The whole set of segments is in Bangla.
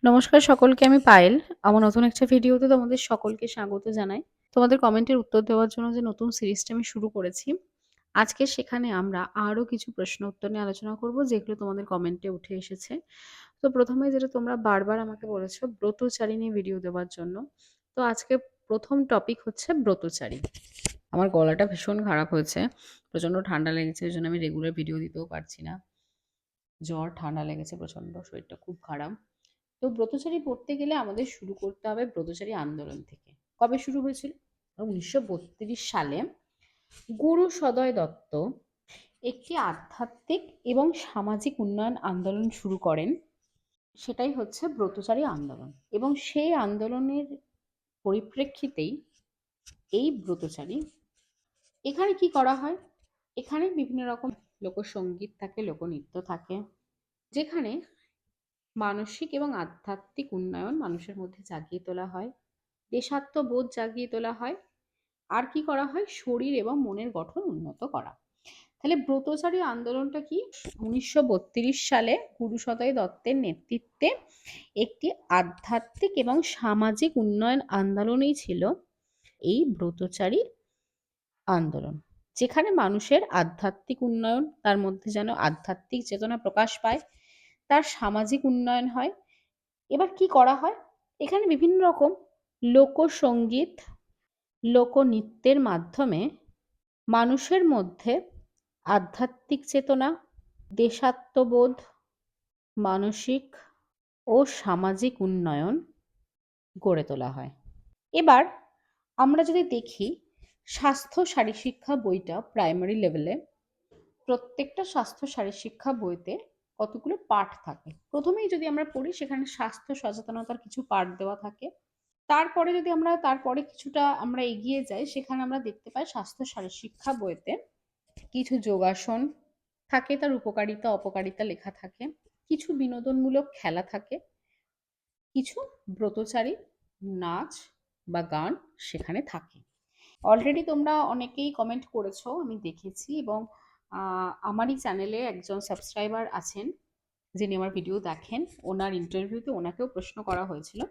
নমস্কার সকলকে, আমি পায়েল। আমার নতুন একটা ভিডিওতে তোমাদের সকলকে স্বাগত জানাই। তোমাদের কমেন্টের উত্তর দেওয়ার জন্য যে নতুন সিরিজটা আমি শুরু করেছি, আজকে সেখানে আমরা আরো কিছু প্রশ্ন উত্তর নিয়ে আলোচনা করব যেগুলো তোমাদের কমেন্টে উঠে এসেছে। তো ১ম এ যেটা তোমরা বারবার আমাকে বলেছ ব্রতচারী নিয়ে ভিডিও দেওয়ার জন্য। তো আজকে ১ম টপিক হচ্ছে ব্রতচারী। আমার গলাটা ভীষণ খারাপ হয়েছে। প্রচন্ড ঠান্ডা লেগেছে। এজন্য আমি রেগুলার ভিডিও দিতেও পারছি না। জ্বর, ঠান্ডা লেগেছে প্রচন্ড। শরীরটা খুব খারাপ। তো ব্রতচারী পড়তে গেলে আমাদের শুরু করতে হবে ব্রতচারী আন্দোলন থেকে। কবে শুরু হয়েছিল? ১৯৩২ সালে গুরু সদয় দত্ত একটি আধ্যাত্মিক এবং সামাজিক উন্নয়ন আন্দোলন শুরু করেন। সেটাই হচ্ছে ব্রতচারী আন্দোলন, এবং সেই আন্দোলনের পরিপ্রেক্ষিতেই এই ব্রতচারী। এখানে কি করা হয়? এখানে বিভিন্ন রকম লোকসঙ্গীত থাকে, লোকনৃত্য থাকে, যেখানে মানসিক এবং আধ্যাত্মিক উন্নয়ন মানুষের মধ্যে জাগিয়ে তোলা হয়, দেশাত্মবোধ জাগিয়ে তোলা হয়। আর কি করা হয়? শরীর এবং মনের গঠন উন্নত করা। তাহলে ব্রতচারী আন্দোলনটা কি? ১৯৩২ সালে গুরুসদয় দত্তের নেতৃত্বে একটি আধ্যাত্মিক এবং সামাজিক উন্নয়ন আন্দোলনই ছিল এই ব্রতচারী আন্দোলন, যেখানে মানুষের আধ্যাত্মিক উন্নয়ন, তার মধ্যে যেন আধ্যাত্মিক চেতনা প্রকাশ পায়, তার সামাজিক উন্নয়ন হয়। এবার কি করা হয়? এখানে বিভিন্ন রকম লোকসঙ্গীত, লোকনৃত্যের মাধ্যমে মানুষের মধ্যে আধ্যাত্মিক চেতনা, দেশাত্মবোধ, মানসিক ও সামাজিক উন্নয়ন গড়ে তোলা হয়। এবার আমরা যদি দেখি, স্বাস্থ্য শারীরশিক্ষা বইটা প্রাইমারি লেভেলে, প্রত্যেকটা স্বাস্থ্য শারীরশিক্ষা বইতে কতগুলো পাঠ থাকে। প্রথমেই যদি আমরা পড়ি, সেখানে স্বাস্থ্য সচেতনতার কিছু পাঠ দেওয়া থাকে। তারপরে যদি আমরা তারপরে কিছুটা আমরা এগিয়ে যাই, সেখানে আমরা দেখতে পাই স্বাস্থ্য শারীরশিক্ষা বইতে কিছু যোগাসন থাকে, তার উপকারিতা অপকারিতা লেখা থাকে, কিছু বিনোদনমূলক খেলা থাকে, কিছু ব্রতচারী নাচ বা গান সেখানে থাকে। অলরেডি তোমরা অনেকেই কমেন্ট করেছো, আমি দেখেছি, এবং আমারই চ্যানেলে একজন সাবস্ক্রাইবার আছেন যিনি আমার ভিডিও দেখেন। ওনার ইন্টারভিউতে ওনাকেও প্রশ্ন করা হয়েছিল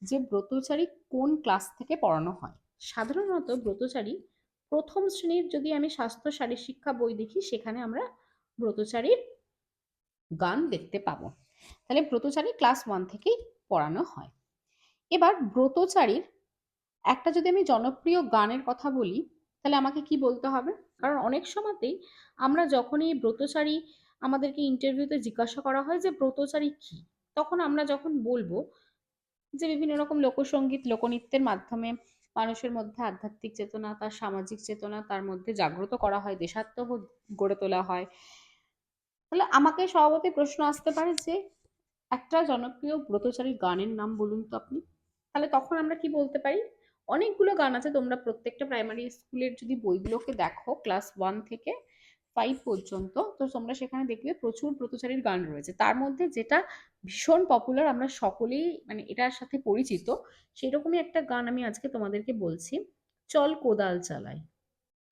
যে ব্রতচারী কোন ক্লাস থেকে পড়ানো হয়। সাধারণত ব্রতচারী প্রথম শ্রেণীর, যদি আমি স্বাস্থ্য শারীরশিক্ষা বই দেখি, সেখানে আমরা ব্রতচারীর গান দেখতে পাবো। তাহলে ব্রতচারী ক্লাস 1 থেকেই পড়ানো হয়। এবার ব্রতচারীর একটা যদি আমি জনপ্রিয় গানের কথা বলি, তাহলে আমাকে কি বলতে হবে? কারণ অনেক সময়তেই আমরা যখনই ব্রতচারী, আমাদেরকে ইন্টারভিউতে জিজ্ঞাসা করা হয় যে ব্রতচারী কি, তখন আমরা যখন বলবো যে বিভিন্ন রকম লোকসঙ্গীত, লোকনৃত্যের মাধ্যমে মানুষের মধ্যে আধ্যাত্মিক চেতনা, তার সামাজিক চেতনা তার মধ্যে জাগ্রত করা হয়, দেশাত্মবোধ গড়ে তোলা হয়, তাহলে আমাকে স্বভাবতই প্রশ্ন আসতে পারে যে একটা জনপ্রিয় ব্রতচারী গানের নাম বলুন তো আপনি। তাহলে তখন আমরা কি বলতে পারি? অনেকগুলো গান আছে, তোমরা প্রত্যেকটা প্রাইমারি স্কুলের যদি বইগুলোকে দেখো ক্লাস 1 থেকে 5 পর্যন্ত, তো তোমরা সেখানে দেখবে প্রচুর ব্রতচারীর গান রয়েছে। তার মধ্যে যেটা ভীষণ পপুলার, আমরা সকলেই মানে এটার সাথে পরিচিত, সেরকমই একটা গান আমি আজকে তোমাদেরকে বলছি। চল কোদাল চালাই।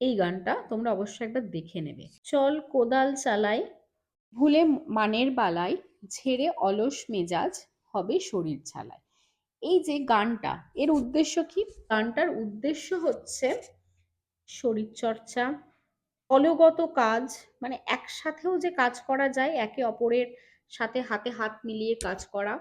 এই গানটা তোমরা অবশ্যই একবার দেখে নেবে। চল কোদাল চালাই, ভুলে মানের বালাই, ঝেড়ে অলস মেজাজ, হবে শরীর ঝালাই। এই যে গানটা, এর উদ্দেশ্য কি? গানটার উদ্দেশ্য হচ্ছে শরীরচর্চা, দলগত কাজ, মানে একসাথেও যে কাজ করা যায়, একে অপরের সাথে হাতে হাত মিলিয়ে কাজ করা,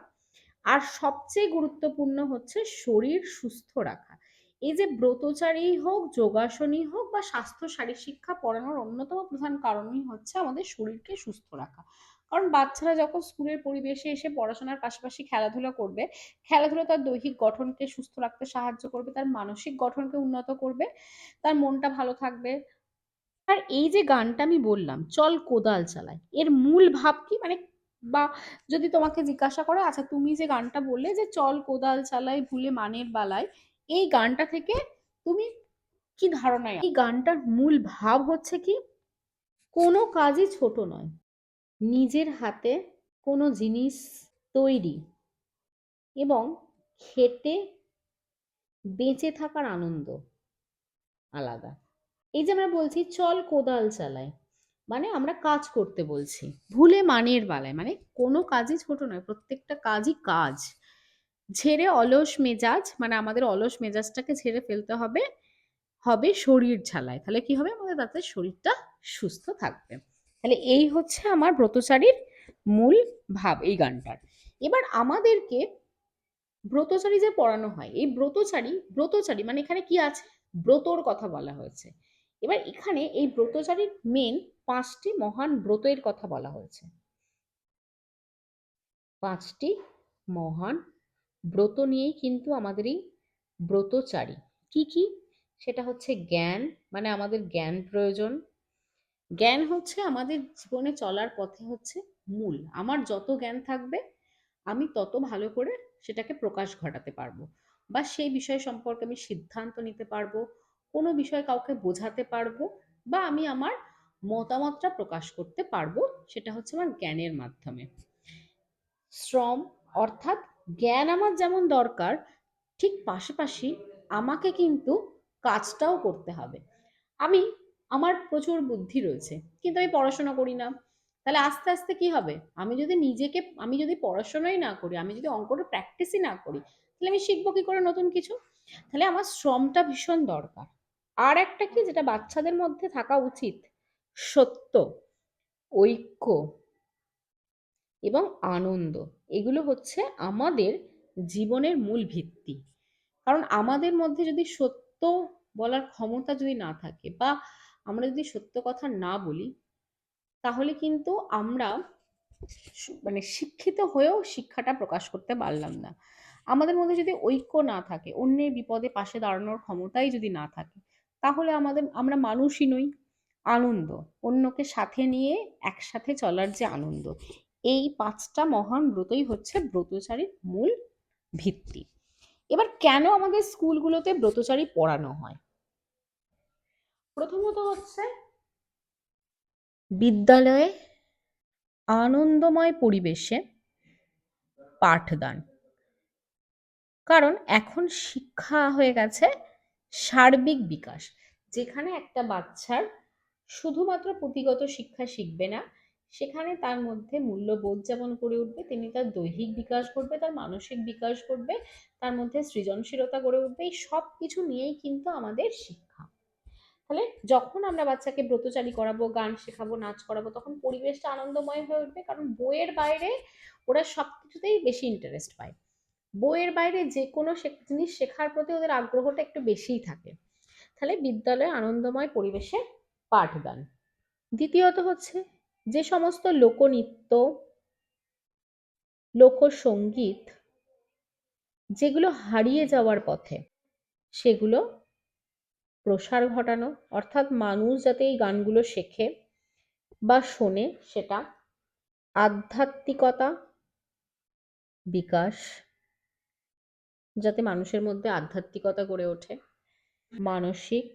আর সবচেয়ে গুরুত্বপূর্ণ হচ্ছে শরীর সুস্থ রাখা। এই যে ব্রতচারী হোক, যোগাসনই হোক বা স্বাস্থ্য শারীরশিক্ষা পড়ানোর অন্যতম প্রধান কারণই হচ্ছে আমাদের শরীরকে সুস্থ রাখা। কারণ বাচ্চারা যখন স্কুলের পরিবেশে এসে পড়াশোনার পাশাপাশি খেলাধুলা করবে, খেলাধুলা তার দৈহিক গঠনকে সুস্থ রাখতে সাহায্য করবে, তার মানসিক গঠনকে উন্নত করবে, তার মনটা ভালো থাকবে। আর এই যে গানটা আমি বললাম চল কোদাল চালাই, এর মূল ভাব কি? মানে বা যদি তোমাকে জিজ্ঞাসা করে, আচ্ছা তুমি যে গানটা বললে যে চল কোদাল চালাই, ভুলে মানের বালাই, এই গানটা থেকে তুমি কি ধারণায়? এই গানটার মূল ভাব হচ্ছে কি? কোনো কাজই ছোট নয়, নিজের হাতে কোনো জিনিস তৈরি এবং খেটে বেঁচে থাকার আনন্দ আলাদা। এই যে আমরা বলছি চল কোদাল চালাই, মানে আমরা কাজ করতে বলছি। ভুলে মানের বালায়, মানে কোনো কাজই ছোট নয়, প্রত্যেকটা কাজই কাজ। ঝেড়ে অলস মেজাজ, মানে আমাদের অলস মেজাজটাকে ঝেড়ে ফেলতে হবে, হবে শরীর ঝালায়। তাহলে কি হবে? আমাদের তাতে শরীরটা সুস্থ থাকবে। তাহলে এই হচ্ছে আমার ব্রতচারীর মূল ভাব এই গানটার। এবার আমাদেরকে ব্রতচারী যে পড়ানো হয়, এই ব্রতচারী মানে এখানে কি আছে? ব্রতর কথা বলা হয়েছে। এবার এখানে এই ব্রতচারীর মেন ৫টি মহান ব্রতের কথা বলা হয়েছে। ৫টি মহান ব্রত নিয়েই কিন্তু আমাদের এই ব্রতচারী। কি কি? সেটা হচ্ছে জ্ঞান, মানে আমাদের জ্ঞান প্রয়োজন। জ্ঞান হচ্ছে আমাদের জীবনে চলার পথে হচ্ছে মূল। আমার যত জ্ঞান থাকবে আমি তত ভালো করে সেটাকে প্রকাশ ঘটাতে পারবো, বা সেই বিষয় সম্পর্কে আমি সিদ্ধান্ত নিতে পারবো, কোনো বিষয় কাউকে বোঝাতে পারবো, বা আমি আমার মতামতটা প্রকাশ করতে পারবো। সেটা হচ্ছে আমার জ্ঞানের মাধ্যমে। শ্রম, অর্থাৎ জ্ঞান আমার যেমন দরকার, ঠিক পাশাপাশি আমাকে কিন্তু কাজটাও করতে হবে। আমি, আমার প্রচুর বুদ্ধি রয়েছে কিন্তু আমি পড়াশোনা করি না, তাহলে আস্তে আস্তে কি হবে? আমি যদি পড়াশোনাই না করি, আমি যদি অঙ্কটা প্র্যাকটিসই না করি, তাহলে আমি শিখবো কি করে নতুন কিছু? তাহলে আমার শ্রমটা ভীষণ দরকার। আর একটা কি যেটা বাচ্চাদের মধ্যে থাকা উচিত? সত্য, ঐক্য এবং আনন্দ। এগুলো হচ্ছে আমাদের জীবনের মূল ভিত্তি। কারণ আমাদের মধ্যে যদি সত্য বলার ক্ষমতা যদি না থাকে, বা আমরা যদি সত্য কথা না বলি, তাহলে কিন্তু আমরা মানে শিক্ষিত হয়েও শিক্ষাটা প্রকাশ করতে পারলাম না। আমাদের মধ্যে যদি ঐক্য না থাকে, অন্যের বিপদে পাশে দাঁড়ানোর ক্ষমতাই যদি না থাকে, তাহলে আমরা মানুষই নই। আনন্দ, অন্যকে সাথে নিয়ে একসাথে চলার যে আনন্দ, এই ৫টা মহান ব্রতই হচ্ছে ব্রতচারীর মূল ভিত্তি। এবার কেন আমাদের স্কুলগুলোতে ব্রতচারী পড়ানো হয়? প্রথমত হচ্ছে বিদ্যালয়ে আনন্দময় পরিবেশে পাঠদান। কারণ এখন শিক্ষা হয়ে গেছে সার্বিক বিকাশ, যেখানে একটা বাচ্চার শুধুমাত্র পুঁথিগত শিক্ষা শিখবে না, সেখানে তার মধ্যে মূল্যবোধ যেমন গড়ে উঠবে, তেমনি তার দৈহিক বিকাশ ঘটবে, তার মানসিক বিকাশ ঘটবে, তার মধ্যে সৃজনশীলতা গড়ে উঠবে। এই সব কিছু নিয়েই কিন্তু আমাদের শিক্ষা। তাহলে যখন আমরা বাচ্চাকে ব্রতচারী করাবো, গান শেখাবো, নাচ করাবো, তখন পরিবেশটা আনন্দময় হয়ে উঠবে। কারণ বইয়ের বাইরে ওরা সবকিছুতেই বেশি ইন্টারেস্ট পায়। বইয়ের বাইরে যে কোনো জিনিস শেখার প্রতি ওদের আগ্রহটা একটু বেশিই থাকে। তাহলে বিদ্যালয়ে আনন্দময় পরিবেশে পাঠদান। দ্বিতীয়ত হচ্ছে যে সমস্ত লোকনৃত্য, লোকসঙ্গীত যেগুলো হারিয়ে যাওয়ার পথে, সেগুলো প্রসার ঘটানো, অর্থাৎ মানুষ যাতে এই গানগুলো শেখে বা শোনে, সেটা আধ্যাত্মিকতা বিকাশ, যাতে মানুষের মধ্যে আধ্যাত্মিকতা গড়ে ওঠে, মানসিক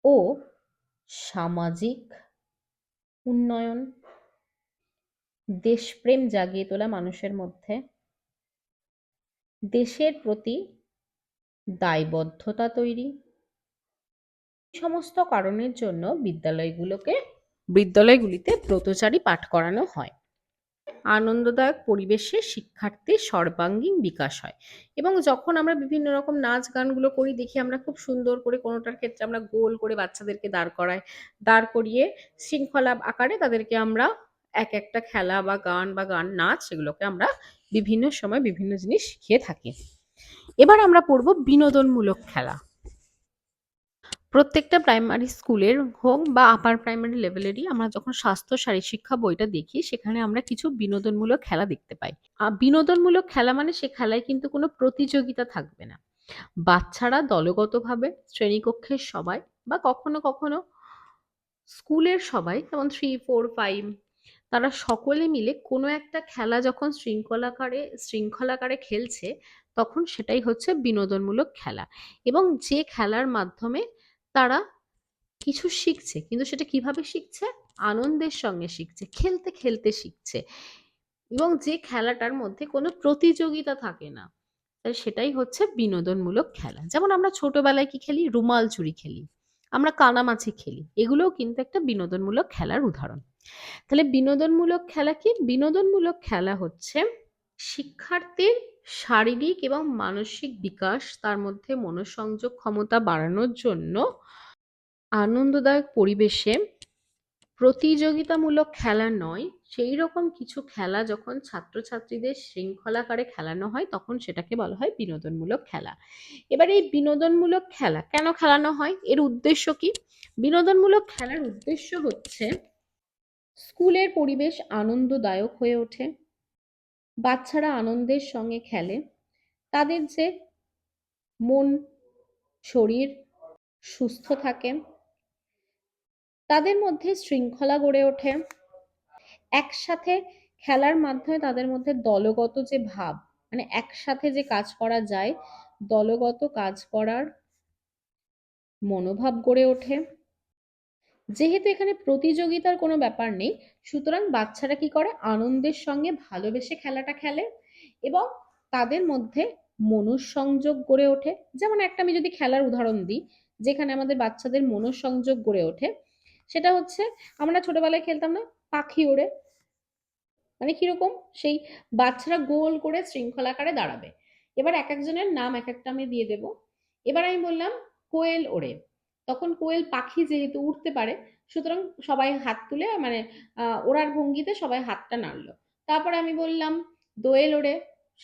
ও সামাজিক উন্নয়ন, দেশপ্রেম জাগিয়ে তোলা মানুষের মধ্যে, দেশের প্রতি দায়বদ্ধতা তৈরি, সমস্ত কারণের জন্য বিদ্যালয়গুলিতে ব্রতচারী পাঠ করানো হয়। আনন্দদায়ক পরিবেশে শিক্ষার্থীর সর্বাঙ্গীন বিকাশ হয়। এবং যখন আমরা বিভিন্ন রকম নাচ গানগুলো করি, দেখি আমরা খুব সুন্দর করে, কোনোটার ক্ষেত্রে আমরা গোল করে বাচ্চাদেরকে দাঁড় করিয়ে শৃঙ্খলা আকারে তাদেরকে আমরা এক একটা খেলা বা গান নাচ, সেগুলোকে আমরা বিভিন্ন সময় বিভিন্ন জিনিস শিখিয়ে থাকি। এবার আমরা পড়বো বিনোদনমূলক খেলা। প্রত্যেকটা প্রাইমারি স্কুলের হোক বা আপার প্রাইমারি লেভেলেরই আমরা যখন স্বাস্থ্য শারীরশিক্ষা বইটা দেখি, সেখানে আমরা কিছু বিনোদনমূলক খেলা দেখতে পাই। বিনোদনমূলক খেলা মানে সে খেলায় কিন্তু কোনো প্রতিযোগিতা থাকবে না। বাচ্চারা দলগতভাবে শ্রেণীকক্ষের সবাই, বা কখনো কখনো স্কুলের সবাই, যেমন 3, 4, 5, তারা সকলে মিলে কোনো একটা খেলা যখন শৃঙ্খলাকারে খেলছে, তখন সেটাই হচ্ছে বিনোদনমূলক খেলা। এবং যে খেলার মাধ্যমে তারা কিছু শিখছে, কিন্তু সেটা কিভাবে শিখছে? আনন্দের সঙ্গে শিখছে, খেলতে খেলতে শিখছে, এবং যে খেলাটার মধ্যে কোনো প্রতিযোগিতা থাকে না, তাই সেটাই হচ্ছে বিনোদনমূলক খেলা। যেমন আমরা ছোটবেলায় কি খেলি? রুমাল চুরি খেলি, আমরা কানামাছি খেলি, এগুলোও কিন্তু একটা বিনোদনমূলক খেলার উদাহরণ। তাহলে বিনোদনমূলক খেলা কি? বিনোদনমূলক খেলা হচ্ছে শিক্ষার্থীর শারীরিক এবং মানসিক বিকাশ, তার মধ্যে মনোসংযোগ ক্ষমতা বাড়ানোর জন্য আনন্দদায়ক পরিবেশে প্রতিযোগিতামূলক খেলা নয়, সেই রকম কিছু খেলা যখন ছাত্রছাত্রীদের শৃঙ্খলাকারে খেলানো হয় তখন সেটাকে বলা হয় বিনোদনমূলক খেলা। এবার এই বিনোদনমূলক খেলা কেন খেলানো হয়, এর উদ্দেশ্য কি? বিনোদনমূলক খেলার উদ্দেশ্য হচ্ছে স্কুলের পরিবেশ আনন্দদায়ক হয়ে ওঠে, বাচ্চারা আনন্দের সঙ্গে খেলে, তাদের যে মন শরীর সুস্থ থাকে, তাদের মধ্যে শৃঙ্খলা গড়ে ওঠে, একসাথে খেলার মাধ্যমে তাদের মধ্যে দলগত যে ভাব, মানে একসাথে যে কাজ করা যায়, দলগত কাজ করার মনোভাব গড়ে ওঠে। যেহেতু এখানে প্রতিযোগিতার কোনো ব্যাপার নেই, সুতরাং বাচ্চারা কি করে, আনন্দের সঙ্গে ভালোবেসে খেলাটা খেলে এবং তাদের মধ্যে মনোসংযোগ গড়ে ওঠে। যেমন একটা আমি যদি খেলার উদাহরণ দিই, যেখানে আমাদের বাচ্চাদের মনোসংযোগ গড়ে ওঠে, সেটা হচ্ছে আমরা ছোটবেলায় খেলতাম না পাখি ওড়ে, মানে কিরকম, সেই বাচ্চারা গোল করে শৃঙ্খলাকারে দাঁড়াবে, এবার এক একজনের নাম এক একটা আমি দিয়ে দেব। এবার আমি বললাম কোয়েল ওড়ে, তখন কোয়েল পাখি যেহেতু উঠতে পারে, সুতরাং সবাই হাত তুলে মানে ওড়ার ভঙ্গিতে সবাই হাতটা নাড়লো। তারপরে আমি বললাম দোয়েল ওড়ে,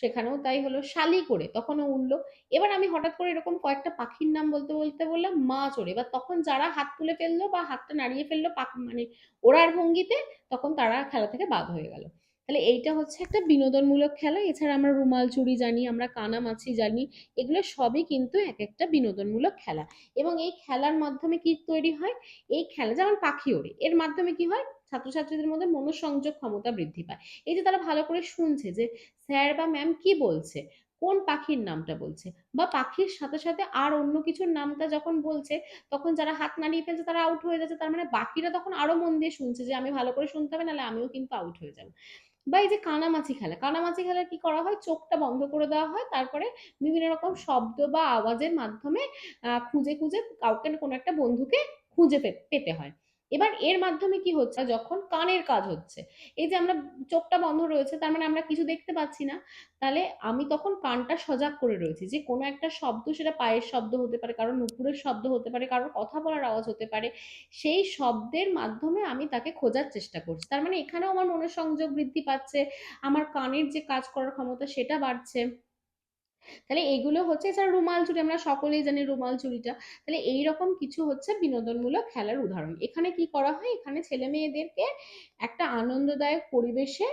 সেখানেও তাই হলো, শালিক ওড়ে, তখনও উঠলো। এবার আমি হঠাৎ করে এরকম কয়েকটা পাখির নাম বলতে বলতে বললাম মাছ ওড়ে, এবার তখন যারা হাত তুলে ফেললো বা হাতটা নাড়িয়ে ফেললো মানে ওড়ার ভঙ্গিতে, তখন তারা খেলা থেকে বাদ হয়ে গেল। তাহলে এইটা হচ্ছে একটা বিনোদনমূলক খেলা। এছাড়া আমরা রুমাল চুরি জানি, আমরা কানামাছি জানি, এগুলো সবই কিন্তু এক একটা বিনোদনমূলক খেলা। এবং এই খেলার মাধ্যমে কি তৈরি হয়, এই খেলা যেমন পাখি ওড়ে, এর মাধ্যমে কি হয়, ছাত্রছাত্রীদের মধ্যে মনোসংযোগ ক্ষমতা বৃদ্ধি পায়। এই যে তারা ভালো করে শুনছে যে স্যার বা ম্যাম কি বলছে, কোন পাখির নামটা বলছে, বা পাখির সাথে সাথে আর অন্য কিছুর নামটা যখন বলছে, তখন যারা হাত নাড়িয়ে ফেলছে তারা আউট হয়ে যাচ্ছে, তার মানে বাকিরা তখন আরো মন দিয়ে শুনছে যে আমি ভালো করে শুনতে হবে, নাহলে আমিও কিন্তু আউট হয়ে যাবো। বা এই যে কানামাছি খেলা, কানামাছি খেলা কি করা হয়, চোখটা বন্ধ করে দেওয়া হয়, তারপরে বিভিন্ন রকম শব্দ বা আওয়াজের মাধ্যমে খুঁজে খুঁজে কাউকে কোনো একটা বন্ধুকে খুঁজে পেতে হয়। এবার এর মাধ্যমে কি হচ্ছে, যখন কানের কাজ হচ্ছে, এই যে আমরা চোখটা বন্ধ রয়েছে, তার মানে আমরা কিছু দেখতে পাচ্ছি না, তাহলে আমি তখন কানটা সজাগ করে রয়েছি যে কোনো একটা শব্দ, সেটা পায়ের শব্দ হতে পারে, কারোর নুপুরের শব্দ হতে পারে, কারোর কথা বলার আওয়াজ হতে পারে, সেই শব্দের মাধ্যমে আমি তাকে খোঁজার চেষ্টা করছি। তার মানে এখানেও আমার মনোসংযোগ বৃদ্ধি পাচ্ছে, আমার কানের যে কাজ করার ক্ষমতা সেটা বাড়ছে। তাহলে এগুলো হচ্ছে, এছাড়া রুমাল চুরি আমরা সকলেই জানি রুমাল চুরিটা। তাহলে এইরকম কিছু হচ্ছে বিনোদনমূলক খেলার উদাহরণ। এখানে কি করা হয়, এখানে ছেলে মেয়েদেরকে একটা আনন্দদায়ক পরিবেশে,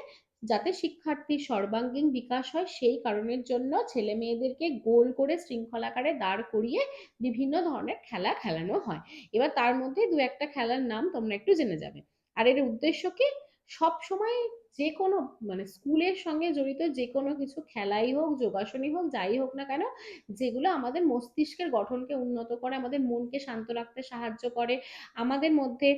যাতে শিক্ষার্থীর সর্বাঙ্গীন বিকাশ হয় সেই কারণের জন্য ছেলে মেয়েদেরকে গোল করে শৃঙ্খলাকারে দাঁড় করিয়ে বিভিন্ন ধরনের খেলা খেলানো হয়। এবার তার মধ্যে দু একটা খেলার নাম তোমরা একটু জেনে যাবে। আর এর উদ্দেশ্য কি, সব সময় যে কোনো মানে স্কুলের সঙ্গে জড়িত যে কোনো কিছু খেলাই হোক, যোগাসনই হোক, যাই হোক না কেন, যেগুলো আমাদের মস্তিষ্কের গঠনকে উন্নত করে, আমাদের মনকে শান্ত রাখতে সাহায্য করে, আমাদের মধ্যে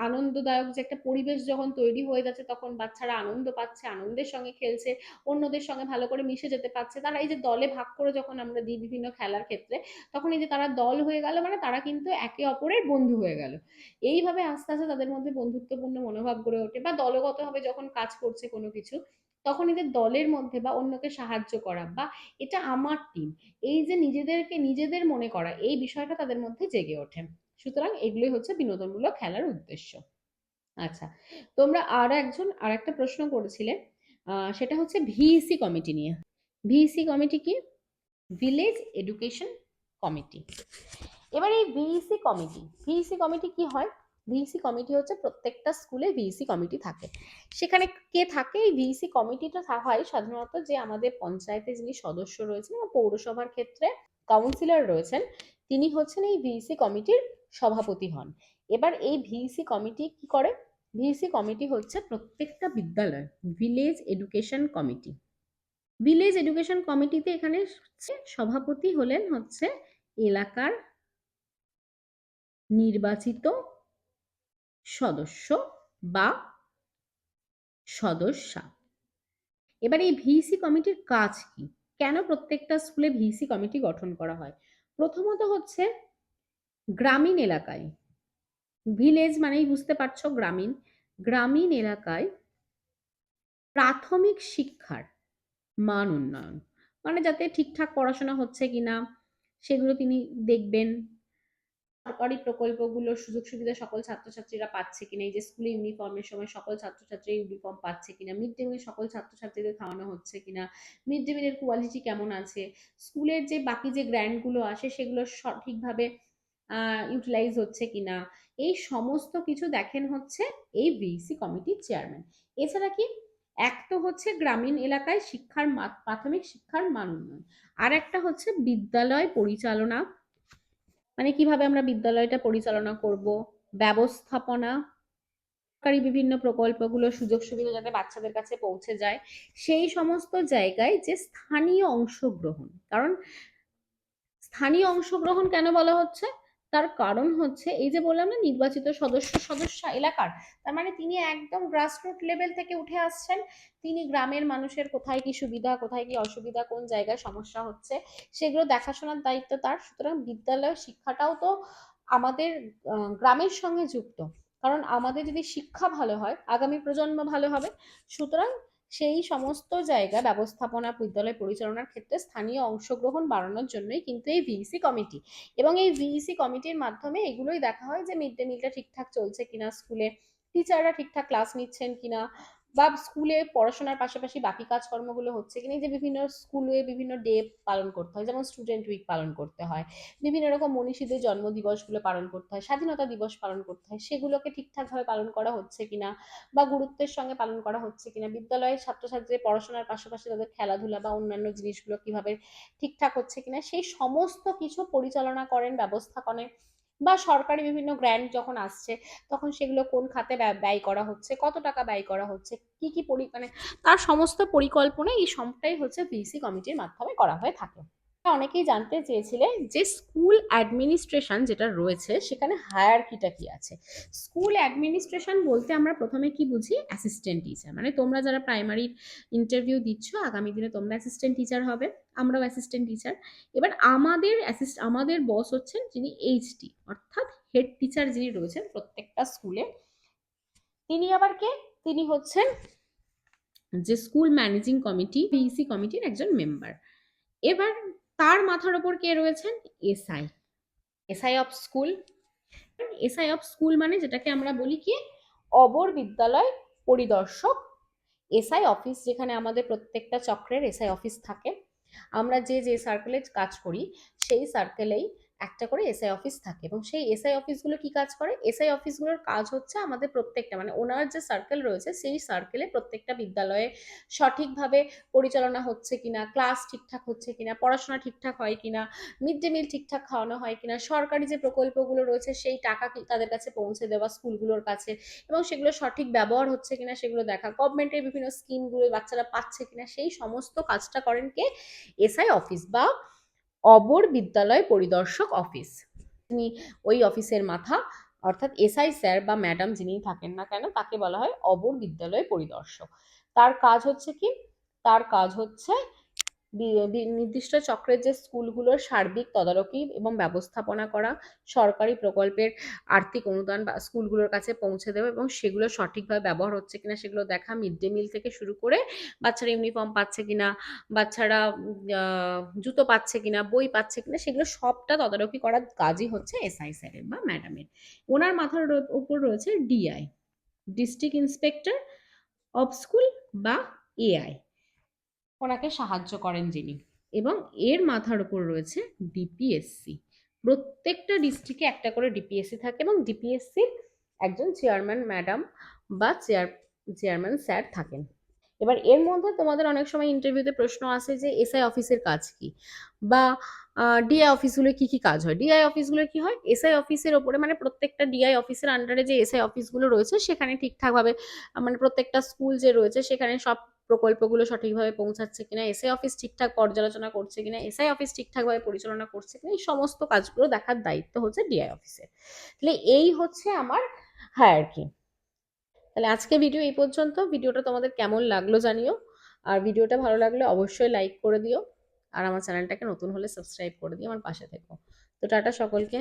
আনন্দদায়ক যে একটা পরিবেশ যখন তৈরি হয়ে যাচ্ছে, তখন বাচ্চারা আনন্দ পাচ্ছে, আনন্দের সঙ্গে খেলছে, অন্যদের সঙ্গে ভালো করে মিশে যেতে পারছে, তারা এই যে দলে ভাগ করে যখন আমরা দিই বিভিন্ন খেলার ক্ষেত্রে, তখন এই যে তারা দল হয়ে গেল, মানে তারা কিন্তু একে অপরের বন্ধু হয়ে গেল। এইভাবে আস্তে আস্তে তাদের মধ্যে বন্ধুত্বপূর্ণ মনোভাব গড়ে ওঠে। বা দলগতভাবে যখন কাজ করছে কোনো কিছু, তখন এদের দলের মধ্যে বা অন্যকে সাহায্য করা, বা এটা আমার টিম, এই যে নিজেদেরকে নিজেদের মনে করা, এই বিষয়টা তাদের মধ্যে জেগে ওঠে। সুতরাং এগুলোই হচ্ছে বিনোদনমূলক খেলার উদ্দেশ্য। আচ্ছা, তোমরা আর একটা প্রশ্ন করেছিলে, সেটা হচ্ছে ভিইসি কমিটি নিয়ে। ভিইসি কমিটি কি? Village education committee. এবার এই ভিইসি কমিটি কি হয়, ভিইসি কমিটি হচ্ছে প্রত্যেকটা স্কুলে ভিইসি কমিটি থাকে। সেখানে কে থাকে, এই ভিইসি কমিটিটা হয় সাধারণত যে আমাদের পঞ্চায়েতে যিনি সদস্য রয়েছেন বা পৌরসভার ক্ষেত্রে কাউন্সিলর রয়েছেন, তিনি হচ্ছেন এই ভিইসি কমিটির সভাপতি হন। এবার এই ভিইসি কমিটি কি করে, ভিইসি কমিটি হচ্ছে প্রত্যেকটা বিদ্যালয় village education committee. Village education কমিটিতে এখানে সভাপতি হলেন হচ্ছে এলাকার নির্বাচিত সদস্য বা সদস্যা। এবার এই ভিসি কমিটির কাজ কি, কেন প্রত্যেকটা স্কুলে ভিসি কমিটি গঠন করা হয়? প্রথমত হচ্ছে গ্রামীণ এলাকায়, ভিলেজ মানেই বুঝতে পারছো গ্রামীণ, গ্রামীণ এলাকায় প্রাথমিক শিক্ষার মান উন্নয়ন, মানে যাতে ঠিকঠাক পড়াশোনা হচ্ছে কিনা সেগুলো তিনি দেখবেন। সরকারি প্রকল্পগুলোর সুযোগ সুবিধা সকল ছাত্রছাত্রীরা পাচ্ছে কিনা, এই যে স্কুলে ইউনিফর্মের সময় সকল ছাত্রছাত্রী ইউনিফর্ম পাচ্ছে কিনা, মিড ডে মিল সকল ছাত্রছাত্রীদের খাওয়ানো হচ্ছে কিনা, মিড ডে মিলের কোয়ালিটি কেমন আছে, স্কুলের যে বাকি যে গ্র্যান্টগুলো আসে সেগুলো সঠিকভাবে ইউটিলাইজ হচ্ছে কিনা, এই সমস্ত কিছু দেখেন হচ্ছে এই ভিইসি কমিটির চেয়ারম্যান। এছাড়া কি, এক তো হচ্ছে গ্রামীণ এলাকায় শিক্ষার প্রাথমিক শিক্ষার মান উন্নয়ন, আর একটা হচ্ছে বিদ্যালয় পরিচালনা, মানে কিভাবে আমরা বিদ্যালয়টা পরিচালনা করব, ব্যবস্থাপনা, সরকারি বিভিন্ন প্রকল্পগুলো সুযোগ সুবিধা যাতে বাচ্চাদের কাছে পৌঁছে যায়, সেই সমস্ত জায়গায় যে স্থানীয় অংশগ্রহণ। কারণ স্থানীয় অংশগ্রহণ কেন বলা হচ্ছে, তার কারণ হচ্ছে এই যে বললাম না নির্বাচিত সদস্য এলাকার, তার মানে তিনি একদম গ্রাসরুট লেভেল থেকে উঠে আসছেন। তিনি গ্রামের মানুষের কোথায় কি সুবিধা, কোথায় কি অসুবিধা, কোন জায়গায় সমস্যা হচ্ছে সেগুলো দেখাশোনার দায়িত্ব তার। সুতরাং বিদ্যালয় শিক্ষাটাও তো আমাদের গ্রামের সঙ্গে যুক্ত। কারণ আমাদের যদি শিক্ষা ভালো হয় আগামী প্রজন্ম ভালো হবে। সুতরাং সেই সমস্ত জায়গা ব্যবস্থাপনা বিদ্যালয় পরিচালনার ক্ষেত্রে স্থানীয় অংশগ্রহণ বাড়ানোর জন্যই কিন্তু এই ভিইসি কমিটি। এবং এই ভিইসি কমিটির মাধ্যমে এগুলোই দেখা হয় যে মিড ডে মিলটা ঠিকঠাক চলছে কিনা, স্কুলে টিচাররা ঠিকঠাক ক্লাস নিচ্ছেন কিনা, বা স্কুলে পড়াশোনার পাশাপাশি বাকি কাজকর্মগুলো হচ্ছে কিনা। যে বিভিন্ন স্কুলে বিভিন্ন ডে পালন করতে হয়, যেমন স্টুডেন্ট উইক পালন করতে হয়, বিভিন্ন রকম মনীষীদের জন্মদিবসগুলো পালন করতে হয়, স্বাধীনতা দিবস পালন করতে হয়, সেগুলোকে ঠিকঠাকভাবে পালন করা হচ্ছে কিনা বা গুরুত্বের সঙ্গে পালন করা হচ্ছে কিনা, বিদ্যালয়ের ছাত্রছাত্রীদের পড়াশোনার পাশাপাশি তাদের খেলাধুলা বা অন্যান্য জিনিসগুলো কিভাবে ঠিকঠাক হচ্ছে কিনা, সেই সমস্ত কিছু পরিচালনা করেন, ব্যবস্থা করেন। বা সরকারি বিভিন্ন গ্র্যান্ট যখন আসছে তখন সেগুলো কোন খাতে ব্যয় করা হচ্ছে, কত টাকা ব্যয় করা হচ্ছে, কি কি মানে তার সমস্ত পরিকল্পনা এই সবটাই হচ্ছে ভিসি কমিটির মাধ্যমে করা হয়ে থাকে। অনেকেই জানতে চেয়েছিলেন যে স্কুল অ্যাডমিনিস্ট্রেশন যেটা রয়েছে সেখানে হায়ারকিটা কি আছে। স্কুল অ্যাডমিনিস্ট্রেশন বলতে আমরা প্রথমে কি বুঝি, অ্যাসিস্ট্যান্ট টিচার, মানে তোমরা যারা প্রাইমারি ইন্টারভিউ দিচ্ছ আগামী দিনে তোমরা অ্যাসিস্ট্যান্ট টিচার হবে, আমরাও অ্যাসিস্ট্যান্ট টিচার। এবার আমাদের বস হচ্ছেন যিনি এইচটি অর্থাৎ হেড টিচার যিনি রয়েছেন প্রত্যেকটা স্কুলে, তিনি আবার কে, তিনি হচ্ছেন যে স্কুল ম্যানেজিং কমিটি ভিইসি কমিটির একজন মেম্বার। এবার তার মাথার ওপর কে রয়েছেন, SI, SI of school. SI of school মানে যেটাকে আমরা বলি কি, অবর বিদ্যালয় পরিদর্শক। এসআই অফিস, যেখানে আমাদের প্রত্যেকটা চক্রের এসআই অফিস থাকে, আমরা যে যে সার্কেলে কাজ করি সেই সার্কেলেই একটা করে এসআই অফিস থাকে। এবং সেই এসআই অফিসগুলো কি কাজ করে, এসআই অফিসগুলোর কাজ হচ্ছে আমাদের প্রত্যেকটা, মানে ওনার যে সার্কেল রয়েছে সেই সার্কেলে প্রত্যেকটা বিদ্যালয়ে সঠিকভাবে পরিচালনা হচ্ছে কিনা, ক্লাস ঠিকঠাক হচ্ছে কিনা, পড়াশোনা ঠিকঠাক হয় কিনা, মিড ডে মিল ঠিকঠাক খাওয়ানো হয় কিনা, সরকারি যে প্রকল্পগুলো রয়েছে সেই টাকা কি তাদের কাছে পৌঁছে দেওয়া স্কুলগুলোর কাছে, এবং সেগুলো সঠিক ব্যবহার হচ্ছে কিনা সেগুলো দেখা, গভর্নমেন্টের বিভিন্ন স্কিমগুলো বাচ্চারা পাচ্ছে কিনা, সেই সমস্ত কাজটা করেন কে, এসআই অফিস বা অবর বিদ্যালয় পরিদর্শক অফিস। তিনি ওই অফিসের মাথা, অর্থাৎ এসআই স্যার বা ম্যাডাম যিনি থাকেন না কেন তাকে বলা হয় অবর বিদ্যালয় পরিদর্শক। তার কাজ হচ্ছে কি, তার কাজ হচ্ছে নির্দিষ্ট চক্রের যে স্কুলগুলোর সার্বিক তদারকি এবং ব্যবস্থাপনা করা, সরকারি প্রকল্পের আর্থিক অনুদান বা স্কুলগুলোর কাছে পৌঁছে দেওয়া এবং সেগুলো সঠিকভাবে ব্যবহার হচ্ছে কিনা সেগুলো দেখা, মিড ডে মিল থেকে শুরু করে বাচ্চারা ইউনিফর্ম পাচ্ছে কিনা, বাচ্চারা জুতো পাচ্ছে কিনা, বই পাচ্ছে কিনা, সেগুলো সবটা তদারকি করার কাজই হচ্ছে এসআই স্যারের বা ম্যাডামের। ওনার মাথার উপর রয়েছে DI, district inspector of school বা এআই, ওনাকে সাহায্য করেন যিনি। এবং এর মাথার উপর রয়েছে ডিপিএসসি, প্রত্যেকটা ডিস্ট্রিক্টে একটা করে ডিপিএসসি থাকে এবং ডিপিএসসির একজন চেয়ারম্যান ম্যাডাম বা চেয়ারম্যান স্যার থাকেন। এবার এর মধ্যে তোমাদের অনেক সময় ইন্টারভিউতে প্রশ্ন আসে যে এসআই অফিসের কাজ কি, বা ডিআই অফিসগুলো কি কি কাজ হয়। ডিআই অফিসগুলো কি হয়, এসআই অফিসের ওপরে, মানে প্রত্যেকটা ডিআই অফিসের আন্ডারে যে এসআই অফিসগুলো রয়েছে সেখানে ঠিকঠাকভাবে, মানে প্রত্যেকটা স্কুল যে রয়েছে সেখানে সব প্রকল্পগুলো সঠিকভাবে পৌঁছাচ্ছে কিনা, এসআই অফিস ঠিকঠাক পর্যালোচনা করছে কিনা, এসআই অফিস ঠিকঠাকভাবে পরিচালনা করছে কিনা, এই সমস্ত কাজগুলো দেখার দায়িত্ব হচ্ছে ডিআই অফিসের। তাহলে এই হচ্ছে আমার হায়ারার্কি। তাহলে আজকে ভিডিও এই পর্যন্ত। ভিডিওটা তোমাদের কেমন লাগলো জানিও, আর ভিডিওটা ভালো লাগলে অবশ্যই লাইক করে দিও, আর আমার চ্যানেলটাকে নতুন হলে সাবস্ক্রাইব করে দিও, আমার পাশে থেকো। তো টাটা সকলকে।